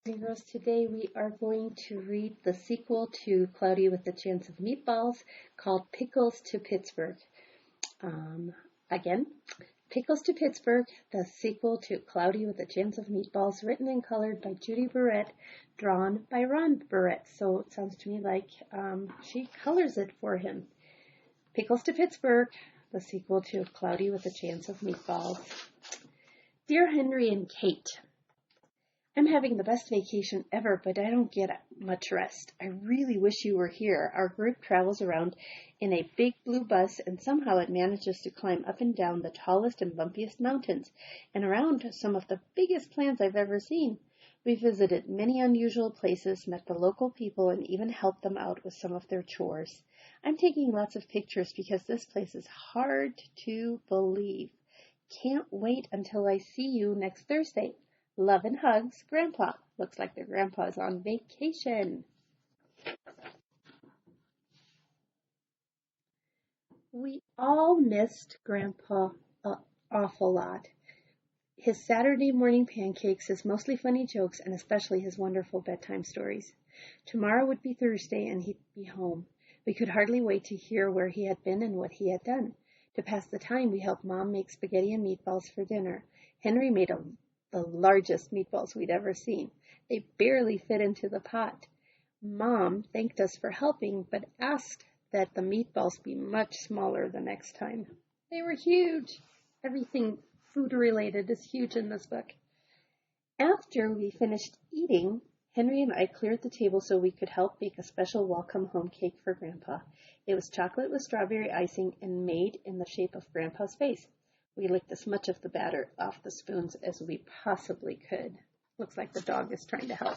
Girls, today we are going to read the sequel to Cloudy with a Chance of Meatballs called Pickles to Pittsburgh. Um, again, Pickles to Pittsburgh, the sequel to Cloudy with a Chance of Meatballs, written and colored by Judy Barrett, drawn by Ron Barrett. So it sounds to me like she colors it for him. Pickles to Pittsburgh, the sequel to Cloudy with a Chance of Meatballs. Dear Henry and Kate, I'm having the best vacation ever, but I don't get much rest. I really wish you were here. Our group travels around in a big blue bus, and somehow it manages to climb up and down the tallest and bumpiest mountains, and around some of the biggest plants I've ever seen. We visited many unusual places, met the local people, and even helped them out with some of their chores. I'm taking lots of pictures because this place is hard to believe. Can't wait until I see you next Thursday. Love and hugs, Grandpa. Looks like their grandpa's on vacation. We all missed Grandpa an awful lot. His Saturday morning pancakes, his mostly funny jokes, and especially his wonderful bedtime stories. Tomorrow would be Thursday and he'd be home. We could hardly wait to hear where he had been and what he had done. To pass the time, we helped Mom make spaghetti and meatballs for dinner. Henry made the largest meatballs we'd ever seen. They barely fit into the pot. Mom thanked us for helping, but asked that the meatballs be much smaller the next time. They were huge. Everything food related is huge in this book. After we finished eating, Henry and I cleared the table so we could help bake a special welcome home cake for Grandpa. It was chocolate with strawberry icing and made in the shape of Grandpa's face. We licked as much of the batter off the spoons as we possibly could. Looks like the dog is trying to help.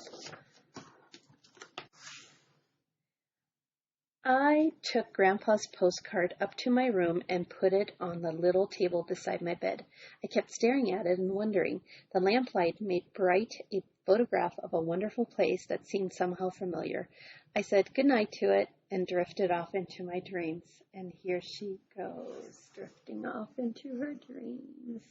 I took Grandpa's postcard up to my room and put it on the little table beside my bed. I kept staring at it and wondering. The lamplight made bright a photograph of a wonderful place that seemed somehow familiar. I said goodnight to it and drifted off into my dreams. And here she goes, drifting off into her dreams.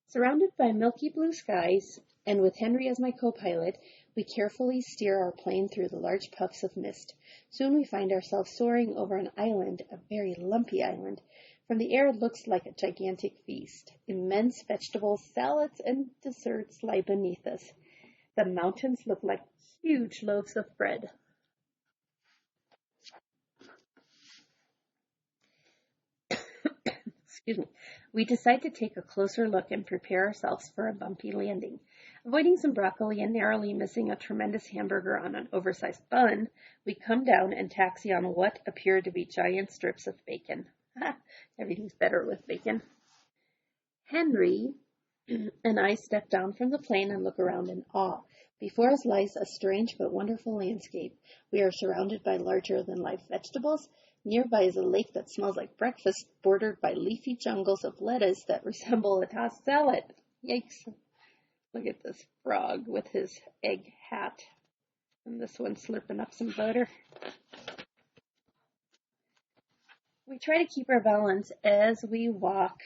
Surrounded by milky blue skies, and with Henry as my co-pilot, we carefully steer our plane through the large puffs of mist. Soon we find ourselves soaring over an island, a very lumpy island. From the air it looks like a gigantic feast. Immense vegetables, salads, and desserts lie beneath us. The mountains look like huge loaves of bread. Excuse me. We decide to take a closer look and prepare ourselves for a bumpy landing. Avoiding some broccoli and narrowly missing a tremendous hamburger on an oversized bun, we come down and taxi on what appear to be giant strips of bacon. Everything's better with bacon. Henry and I step down from the plane and look around in awe. Before us lies a strange but wonderful landscape. We are surrounded by larger-than-life vegetables. Nearby is a lake that smells like breakfast, bordered by leafy jungles of lettuce that resemble a tossed salad. Yikes. Look at this frog with his egg hat. And this one slurping up some butter. We try to keep our balance as we walk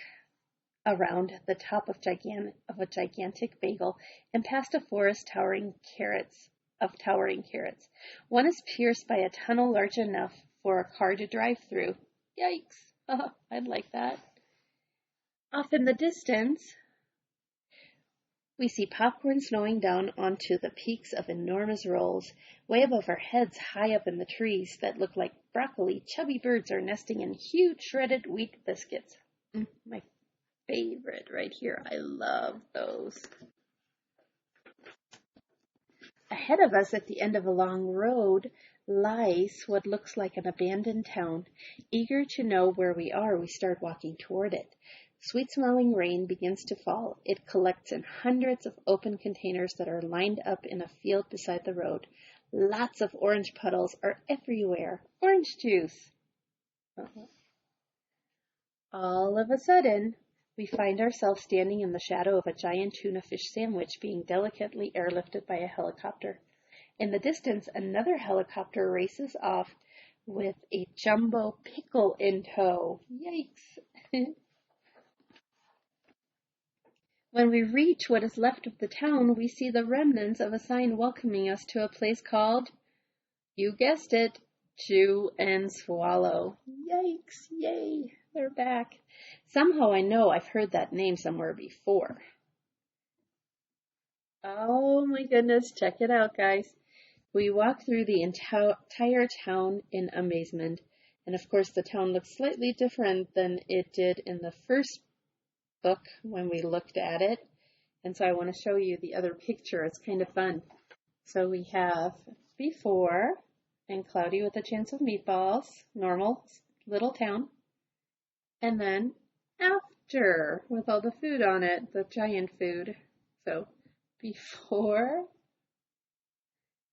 around the top of a gigantic bagel and past a forest of towering carrots. One is pierced by a tunnel large enough for a car to drive through. Yikes! I'd like that. Off in the distance, we see popcorn snowing down onto the peaks of enormous rolls. Way above our heads, high up in the trees that look like broccoli, chubby birds are nesting in huge shredded wheat biscuits. My favorite right here. I love those. Ahead of us at the end of a long road lies what looks like an abandoned town. Eager to know where we are, we start walking toward it. Sweet-smelling rain begins to fall. It collects in hundreds of open containers that are lined up in a field beside the road. Lots of orange puddles are everywhere. Orange juice. All of a sudden, we find ourselves standing in the shadow of a giant tuna fish sandwich being delicately airlifted by a helicopter. In the distance, another helicopter races off with a jumbo pickle in tow. Yikes! When we reach what is left of the town, we see the remnants of a sign welcoming us to a place called, you guessed it, Chew and Swallow. Yikes, yay, they're back. Somehow I know I've heard that name somewhere before. Oh my goodness, check it out, guys. We walk through the entire town in amazement. And of course, the town looks slightly different than it did in the first book when we looked at it. And so I want to show you the other picture. It's kind of fun. So we have before and cloudy with a chance of meatballs, normal little town. And then after with all the food on it, the giant food. So before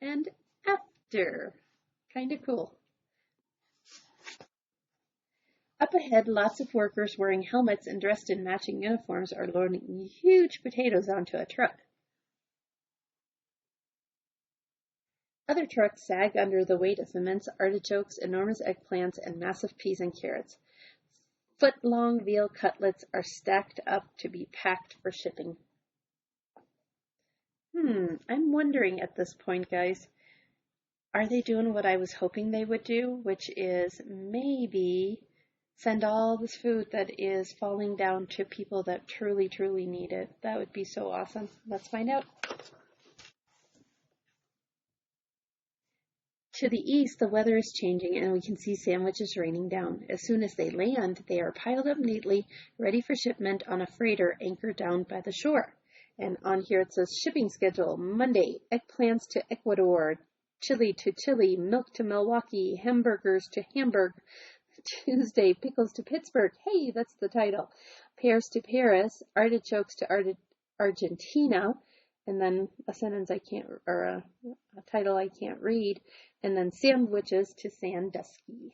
and after. Kind of cool. Up ahead, lots of workers wearing helmets and dressed in matching uniforms are loading huge potatoes onto a truck. Other trucks sag under the weight of immense artichokes, enormous eggplants, and massive peas and carrots. Foot-long veal cutlets are stacked up to be packed for shipping. I'm wondering at this point, guys, are they doing what I was hoping they would do, which is maybe send all this food that is falling down to people that truly, truly need it? That would be so awesome. Let's find out. To the east, the weather is changing and we can see sandwiches raining down. As soon as they land, they are piled up neatly, ready for shipment on a freighter anchored down by the shore. And on here it says shipping schedule: Monday, eggplants to Ecuador, chili to Chile, milk to Milwaukee, hamburgers to Hamburg. Tuesday, pickles to Pittsburgh. Hey, that's the title. Pears to Paris, artichokes to Argentina, and then a sentence I can't, or a title I can't read, and then sandwiches to Sandusky.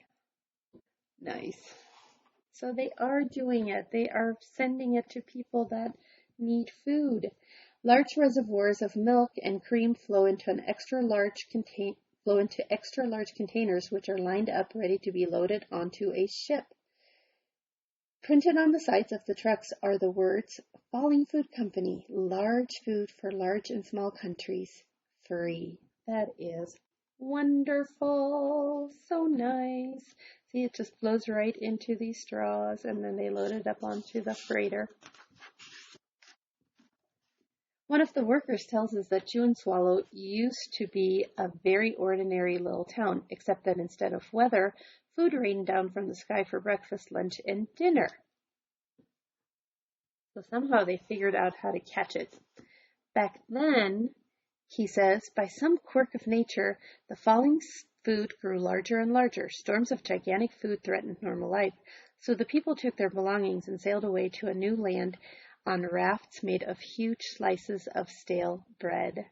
Nice. So they are doing it. They are sending it to people that need food. Large reservoirs of milk and cream flow into extra large containers, which are lined up ready to be loaded onto a ship. Printed on the sides of the trucks are the words, Falling Food Company, large food for large and small countries, free. That is wonderful. So nice. See, it just flows right into these straws, and then they load it up onto the freighter. One of the workers tells us that Chew and Swallow used to be a very ordinary little town, except that instead of weather, food rained down from the sky for breakfast, lunch, and dinner. So somehow they figured out how to catch it. Back then, he says, by some quirk of nature, the falling food grew larger and larger. Storms of gigantic food threatened normal life. So the people took their belongings and sailed away to a new land on rafts made of huge slices of stale bread.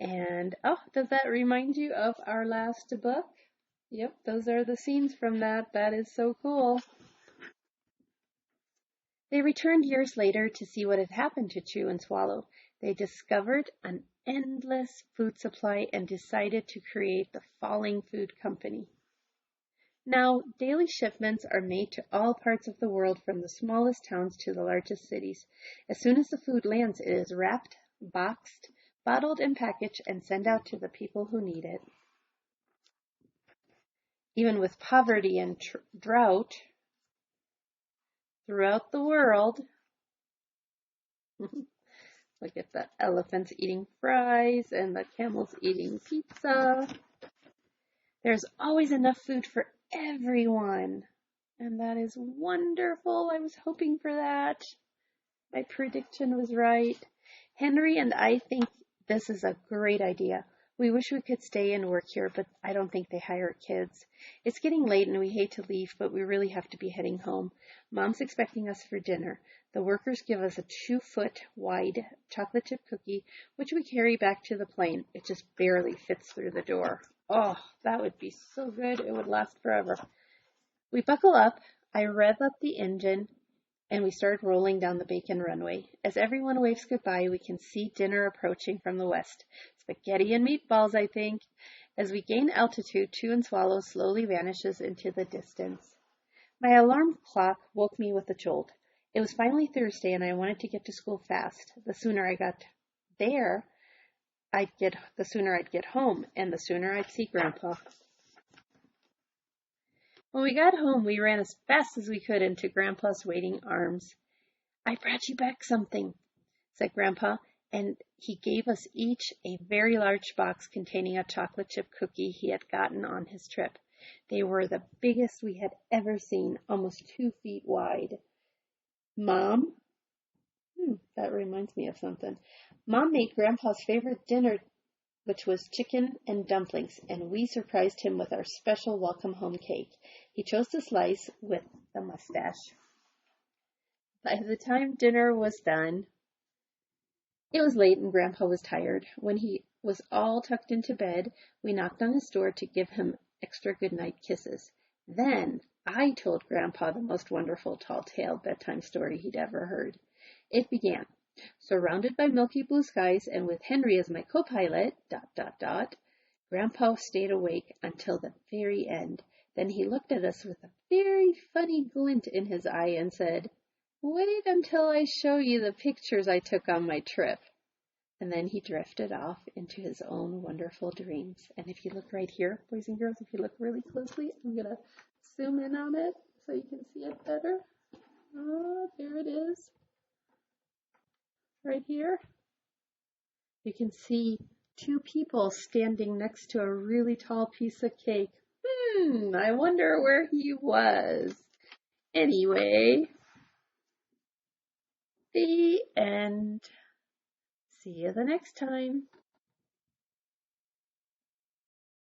And, oh, does that remind you of our last book? Yep, those are the scenes from that. That is so cool. They returned years later to see what had happened to Chew and Swallow. They discovered an endless food supply and decided to create the Falling Food Company. Now, daily shipments are made to all parts of the world, from the smallest towns to the largest cities. As soon as the food lands, it is wrapped, boxed, bottled, and packaged, and sent out to the people who need it. Even with poverty and drought throughout the world, look at the elephants eating fries and the camels eating pizza. There's always enough food for everyone. And that is wonderful. I was hoping for that. My prediction was right. Henry and I think this is a great idea. We wish we could stay and work here, but I don't think they hire kids. It's getting late and we hate to leave, but we really have to be heading home. Mom's expecting us for dinner. The workers give us a 2-foot wide chocolate chip cookie, which we carry back to the plane. It just barely fits through the door. Oh, that would be so good. It would last forever. We buckle up, I rev up the engine, and we start rolling down the bacon runway. As everyone waves goodbye, we can see dinner approaching from the west. Spaghetti and meatballs, I think. As we gain altitude, Chew and Swallow slowly vanishes into the distance. My alarm clock woke me with a jolt. It was finally Thursday, and I wanted to get to school fast. The sooner I got there, the sooner I'd get home, and the sooner I'd see Grandpa. When we got home, we ran as fast as we could into Grandpa's waiting arms. I brought you back something, said Grandpa, and he gave us each a very large box containing a chocolate chip cookie he had gotten on his trip. They were the biggest we had ever seen, almost 2 feet wide. Mom, that reminds me of something. Mom made Grandpa's favorite dinner, which was chicken and dumplings, and we surprised him with our special welcome home cake. He chose to slice with the mustache. By the time dinner was done, it was late and Grandpa was tired. When he was all tucked into bed, we knocked on his door to give him extra goodnight kisses. Then I told Grandpa the most wonderful tall-tale bedtime story he'd ever heard. It began, surrounded by milky blue skies and with Henry as my co-pilot, ... Grandpa stayed awake until the very end. Then he looked at us with a very funny glint in his eye and said, "Wait until I show you the pictures I took on my trip." And then he drifted off into his own wonderful dreams. And if you look right here, boys and girls, if you look really closely, I'm going to zoom in on it so you can see it better. Oh, there it is. Right here. You can see 2 people standing next to a really tall piece of cake. I wonder where he was. Anyway, the end. See you the next time.